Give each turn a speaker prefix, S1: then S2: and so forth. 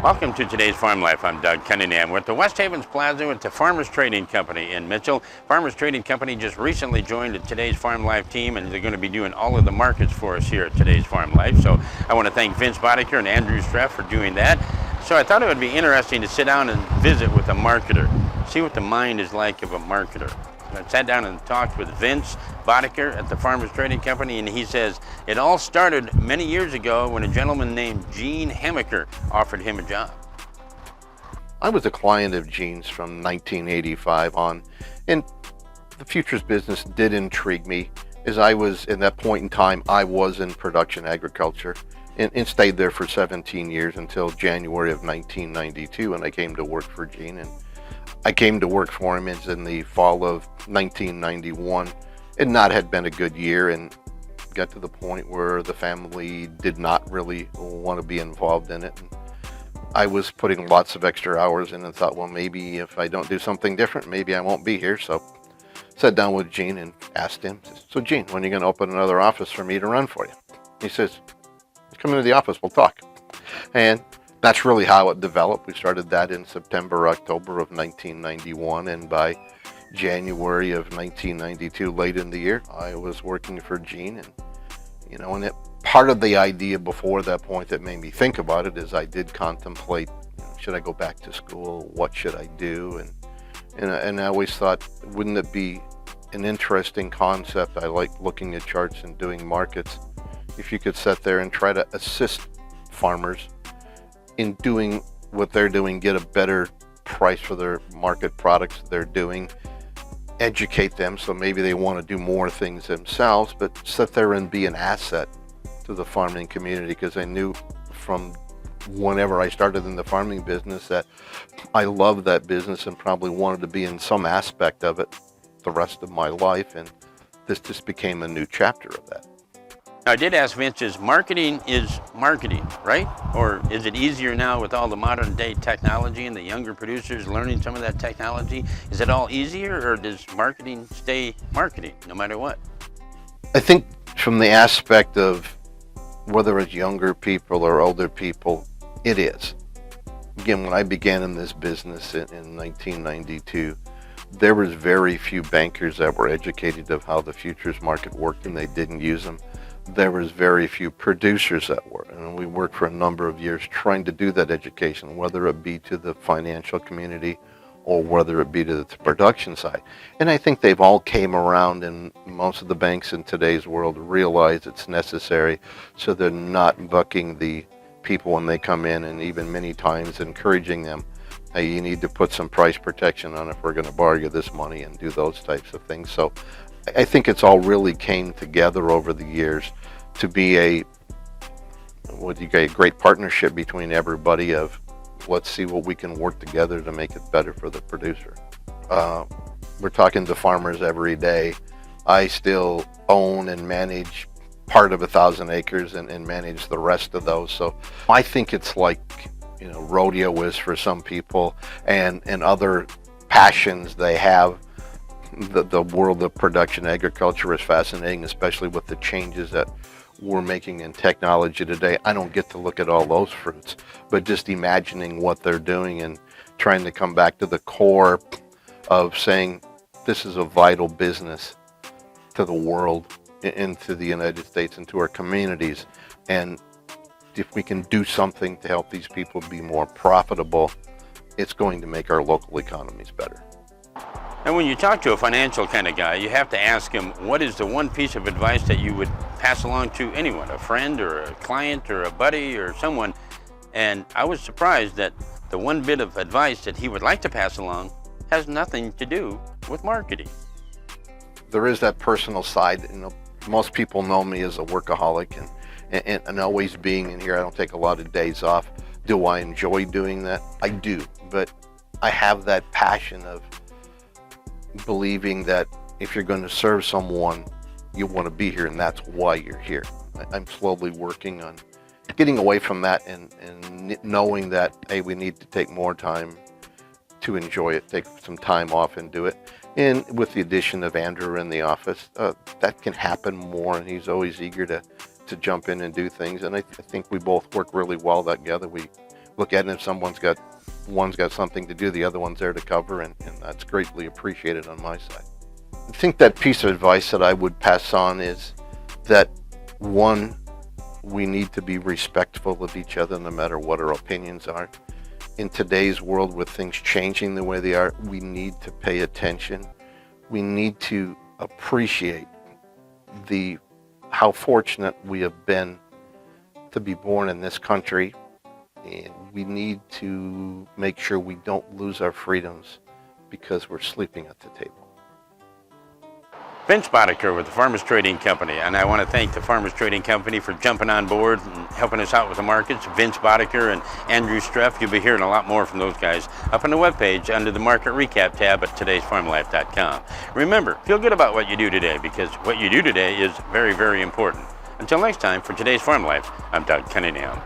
S1: Welcome to today's Farm Life. I'm Doug Cunningham. We're at the West Havens Plaza with the Farmers Trading Company in Mitchell. Farmers Trading Company just recently joined today's Farm Life team, and they're going to be doing all of the markets for us here at today's Farm Life. So I want to thank Vince Boddicker and Andrew Streff for doing that. So I thought it would be interesting to sit down and visit with a marketer, see what the mind is like of a marketer. I sat down and talked with Vince Boddicker at the Farmers Trading Company, and he says it all started many years ago when a gentleman named Gene Hamaker offered him a job.
S2: I was a client of Gene's from 1985 on, and the futures business did intrigue me, as I was, in that point in time, I was in production agriculture and stayed there for 17 years until January of 1992 when I came to work for Gene. And I came to work for him in the fall of 1991. It had been a good year, and got to the point where the family did not really want to be involved in it. And I was putting lots of extra hours in and thought, well, maybe if I don't do something different, maybe I won't be here. So sat down with Gene and asked him, so Gene, when are you going to open another office for me to run for you? He says, come into the office, we'll talk. And that's really how it developed. We started that in September, October of 1991, and by January of 1992, late in the year, I was working for Gene. And part of the idea before that point that made me think about it is I did contemplate, should I go back to school? What should I do? And I always thought, wouldn't it be an interesting concept? I like looking at charts and doing markets. If you could sit there and try to assist farmers in doing what they're doing, get a better price for their market products they're doing, educate them so maybe they want to do more things themselves, but sit there and be an asset to the farming community, because I knew from whenever I started in the farming business that I loved that business and probably wanted to be in some aspect of it the rest of my life, and this just became a new chapter of that.
S1: I did ask Vince, marketing, right? Or is it easier now with all the modern day technology and the younger producers learning some of that technology? Is it all easier, or does marketing stay marketing no matter what?
S2: I think from the aspect of whether it's younger people or older people, it is. Again, when I began in this business in 1992, there was very few bankers that were educated of how the futures market worked, and they didn't use them. There was very few producers that were, and we worked for a number of years trying to do that education, whether it be to the financial community or whether it be to the production side. And I think they've all came around, and most of the banks in today's world realize it's necessary, so they're not bucking the people when they come in, and even many times encouraging them, hey, you need to put some price protection on if we're going to borrow you this money, and do those types of things. So I think it's all really came together over the years to be a great partnership between everybody of, let's see what we can work together to make it better for the producer. We're talking to farmers every day. I still own and manage part of 1,000 acres and manage the rest of those. So I think it's like, rodeo is for some people, and other passions they have. The world of production agriculture is fascinating, especially with the changes that we're making in technology today. I don't get to look at all those fruits, but just imagining what they're doing and trying to come back to the core of saying this is a vital business to the world, into the United States, and to our communities. And if we can do something to help these people be more profitable, it's going to make our local economies better.
S1: And when you talk to a financial kind of guy, you have to ask him, what is the one piece of advice that you would pass along to anyone, a friend or a client or a buddy or someone? And I was surprised that the one bit of advice that he would like to pass along has nothing to do with marketing.
S2: There is that personal side. Most people know me as a workaholic, and always being in here. I don't take a lot of days off. Do I enjoy doing that? I do, but I have that passion of believing that if you're going to serve someone, you want to be here, and that's why you're here. I'm slowly working on getting away from that and knowing that, hey, we need to take more time to enjoy it, take some time off and do it. And with the addition of Andrew in the office, that can happen more, and he's always eager to jump in and do things. And I think we both work really well together. We look at it. If one's got something to do, the other one's there to cover, and that's greatly appreciated on my side. I think that piece of advice that I would pass on is that, one, we need to be respectful of each other no matter what our opinions are. In today's world, with things changing the way they are, we need to pay attention. We need to appreciate how fortunate we have been to be born in this country, and we need to make sure we don't lose our freedoms because we're sleeping at the table.
S1: Vince Boddicker with the Farmers Trading Company, and I want to thank the Farmers Trading Company for jumping on board and helping us out with the markets. Vince Boddicker and Andrew Streff, you'll be hearing a lot more from those guys up on the webpage under the Market Recap tab at todaysfarmlife.com. Remember, feel good about what you do today, because what you do today is very, very important. Until next time, for Today's Farm Life, I'm Doug Cunningham.